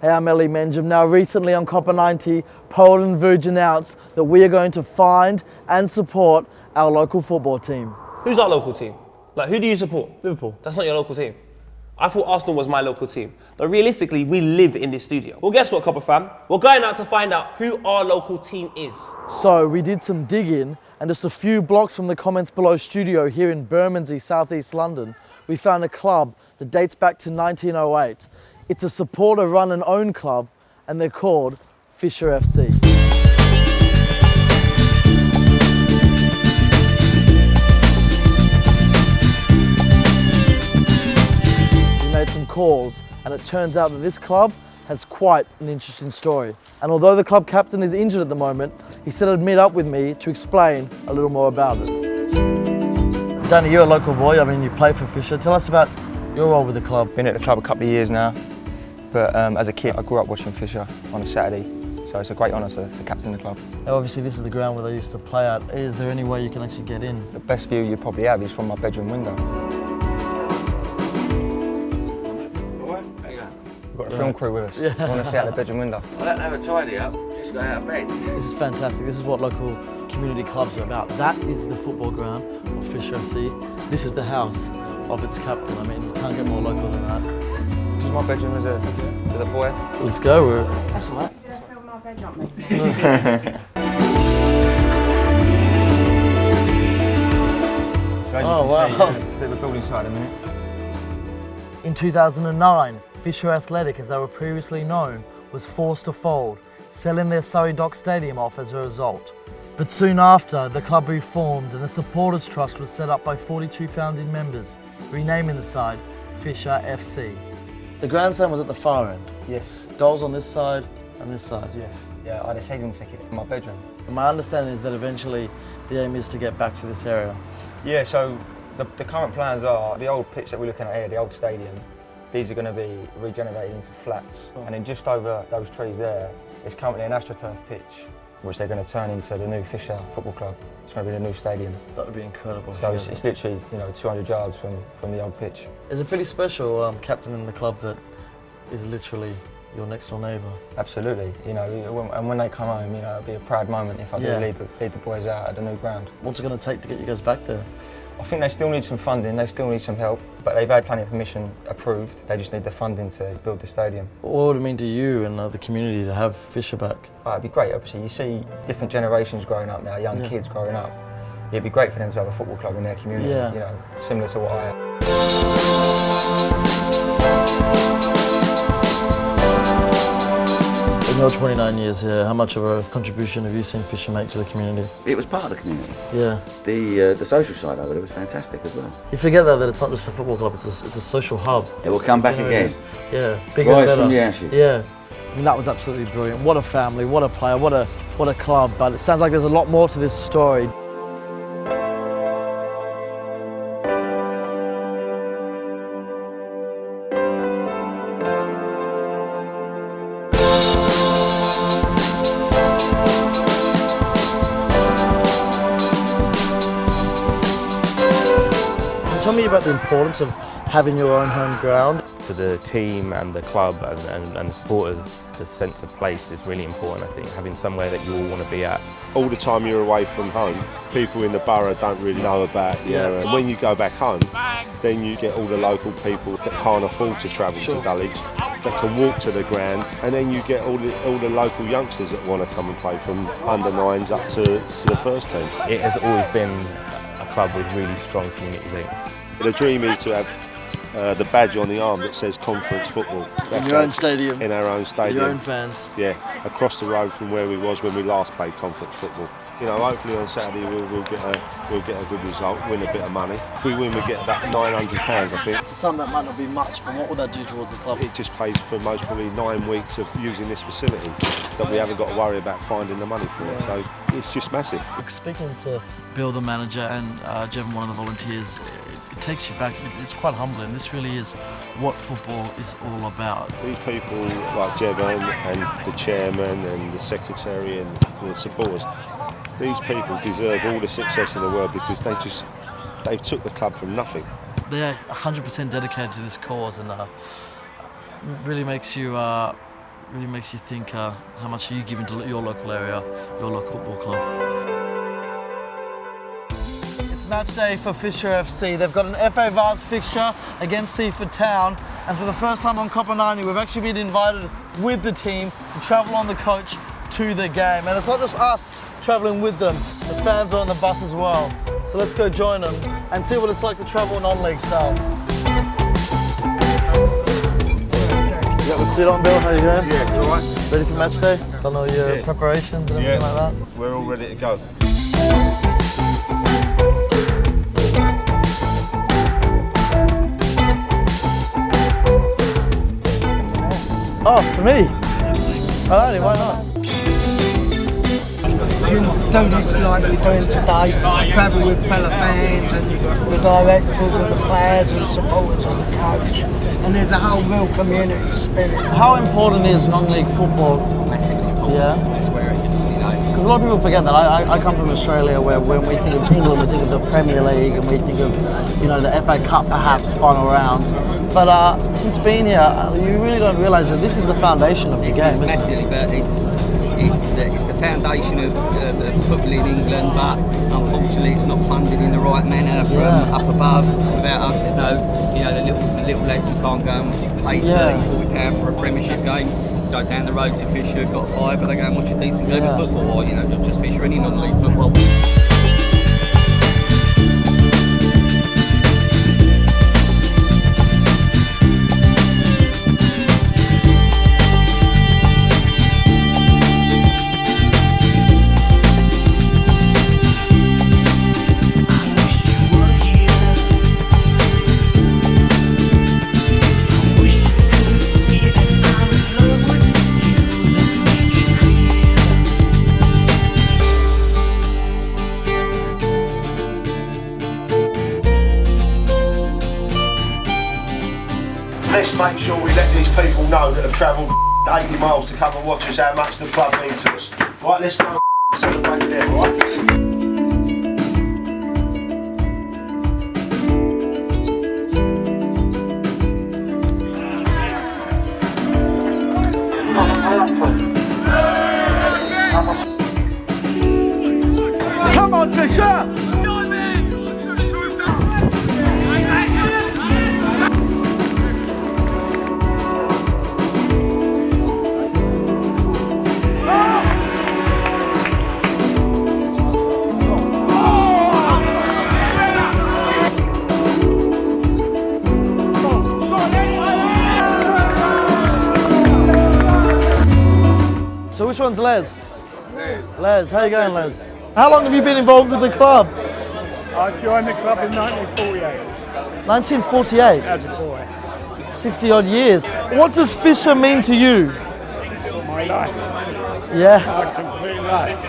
Hey, I'm Ellie Menjum. Now recently on Copper 90, Poland Vuj announced that we are going to find and support our local football team. Who's our local team? Like, who do you support? Liverpool. That's not your local team. I thought Arsenal was my local team. But realistically, we live in this studio. Well, guess what, Copper fam? We're going out to find out who our local team is. So we did some digging, and just a few blocks from the Comments Below studio here in Bermondsey, southeast London, we found a club that dates back to 1908. It's a supporter-run and owned club, and they're called Fisher FC. We made some calls, and it turns out that this club has quite an interesting story. And although the club captain is injured at the moment, he said he'd meet up with me to explain a little more about it. Danny, you're a local boy. I mean, you play for Fisher. Tell us about your role with the club. Been at the club a couple of years now, but as a kid I grew up watching Fisher on a Saturday, so it's a great honour to captain the club. Now obviously this is the ground where they used to play at. Is there any way you can actually get in? The best view you probably have is from my bedroom window. We've got a film crew with us. Yeah. I want to see out the bedroom window. I don't have a tidy up, just got out of bed. This is fantastic. This is what local community clubs are about. That is the football ground of Fisher FC. This is the house of its captain. I mean, you can't get more local than that. This is my bedroom as a boy. Let's go. That's all right. Just fill my bed, not me. So as you can see, it's a bit of a building site in a minute. In 2009, Fisher Athletic, as they were previously known, was forced to fold, selling their Surrey Dock Stadium off as a result. But soon after, the club reformed and a supporters trust was set up by 42 founding members, renaming the side Fisher FC. The grandstand was at the far end. Yes. Goals on this side and this side. Yes. Yeah, I had a season ticket in my bedroom. And my understanding is that eventually the aim is to get back to this area. Yeah, so the current plans are the old pitch that we're looking at here, the old stadium, these are going to be regenerated into flats. Oh. And then just over those trees there is currently an AstroTurf pitch, which they're going to turn into the new Fisher Football Club. It's going to be the new stadium. That would be incredible. So it's literally, 200 yards from the old pitch. There's a pretty special captain in the club that is literally your next door neighbour. Absolutely, and when they come home, it'll be a proud moment if I do lead the boys out at the new ground. What's it going to take to get you guys back there? I think they still need some funding, they still need some help, but they've had planning permission approved. They just need the funding to build the stadium. What would it mean to you and the community to have Fisher back? It'd be great, obviously. You see different generations growing up now, young kids growing up. It'd be great for them to have a football club in their community, similar to what I have. In your 29 years here, how much of a contribution have you seen Fisher make to the community? It was part of the community. Yeah. The social side of it was fantastic as well. You forget that it's not just a football club, it's a social hub. It will come back again. Yeah, bigger and better. From the ashes. Yeah. I mean, that was absolutely brilliant. What a family, what a player, what a club, but it sounds like there's a lot more to this story. Tell me about the importance of having your own home ground. For the team and the club and the supporters, the sense of place is really important, I think. Having somewhere that you all want to be at. All the time you're away from home, people in the borough don't really know about the area. And when you go back home, then you get all the local people that can't afford to travel to Dulwich, that can walk to the ground, and then you get all the local youngsters that want to come and play from under nines up to the first team. It has always been a club with really strong community links. The dream is to have the badge on the arm that says conference football. In your own stadium. In our own stadium. Your own fans. Yeah, across the road from where we was when we last played conference football. Hopefully on Saturday we'll get a good result, win a bit of money. If we win, we get about £900, I think. To some that might not be much, but what would that do towards the club? It just pays for most probably 9 weeks of using this facility that we haven't got to worry about finding the money for. So it's just massive. Speaking to Bill, the manager, and Jevon, one of the volunteers, it takes you back. It's quite humbling. This really is what football is all about. These people like Jevon and the chairman and the secretary and the supporters, these people deserve all the success in the world because they took the club from nothing. They're 100% dedicated to this cause, and really makes you really makes you think how much are you giving to your local area, your local football club. It's match day for Fisher FC. They've got an FA Vase fixture against Seaford Town, and for the first time on Copper 90 we've actually been invited with the team to travel on the coach to the game. And it's not just us travelling with them, the fans are on the bus as well. So let's go join them and see what it's like to travel non-league style. You got the suit on, Bill? How you going? Yeah, all right. Ready for match day? Done all your preparations and everything like that? We're all ready to go. Oh, for me? Alrighty, why not? You do this like we're doing today, travel with fellow fans and the directors and the players and supporters of the coach, and there's a whole real community spirit. How important is non-league football? Yeah. That's where it's, Because a lot of people forget that. I come from Australia, where when we think of England, we think of the Premier League and we think of, the FA Cup perhaps, final rounds. But since being here, you really don't realise that this is the foundation of the game. Massively, but it's the foundation of football in England, but unfortunately it's not funded in the right manner from up above. Without us, there's no, the little lads who can't go and pay £30-40 for a Premiership game. Go down the road to Fisher, got £5, but they go and watch a decent game of football, or just Fisher, any non-league football. Let's make sure we let these people know that have travelled 80 miles to come and watch us how much the club means to us. Right, let's go and celebrate them, right? Come on, Fisher! So which one's Les? Les, how you going, Les? How long have you been involved with the club? I joined the club in 1948. 1948? As a boy. 60 odd years. What does Fisher mean to you? My life. Yeah? My complete life.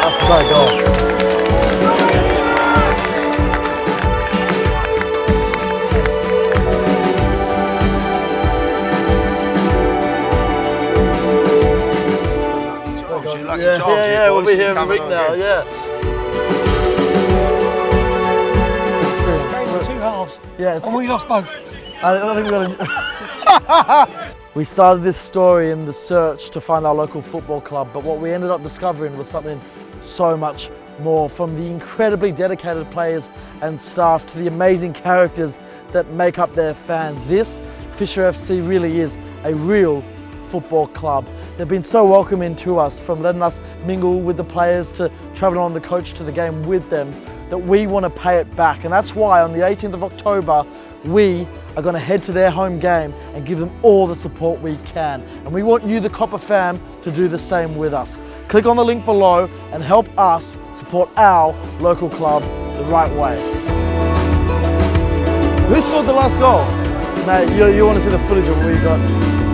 That's a great goal. Yeah, we'll be here every week now, Experience. Two halves. Yeah, it's And we lost both. I think we're gonna. We started this story in the search to find our local football club, but what we ended up discovering was something so much more, from the incredibly dedicated players and staff to the amazing characters that make up their fans. This Fisher FC really is a real football club. They've been so welcoming to us, from letting us mingle with the players to traveling on the coach to the game with them, that we want to pay it back. And that's why on the 18th of October, we are going to head to their home game and give them all the support we can. And we want you, the Copper fam, to do the same with us. Click on the link below and help us support our local club the right way. Who scored the last goal? Mate, you want to see the footage of what we got.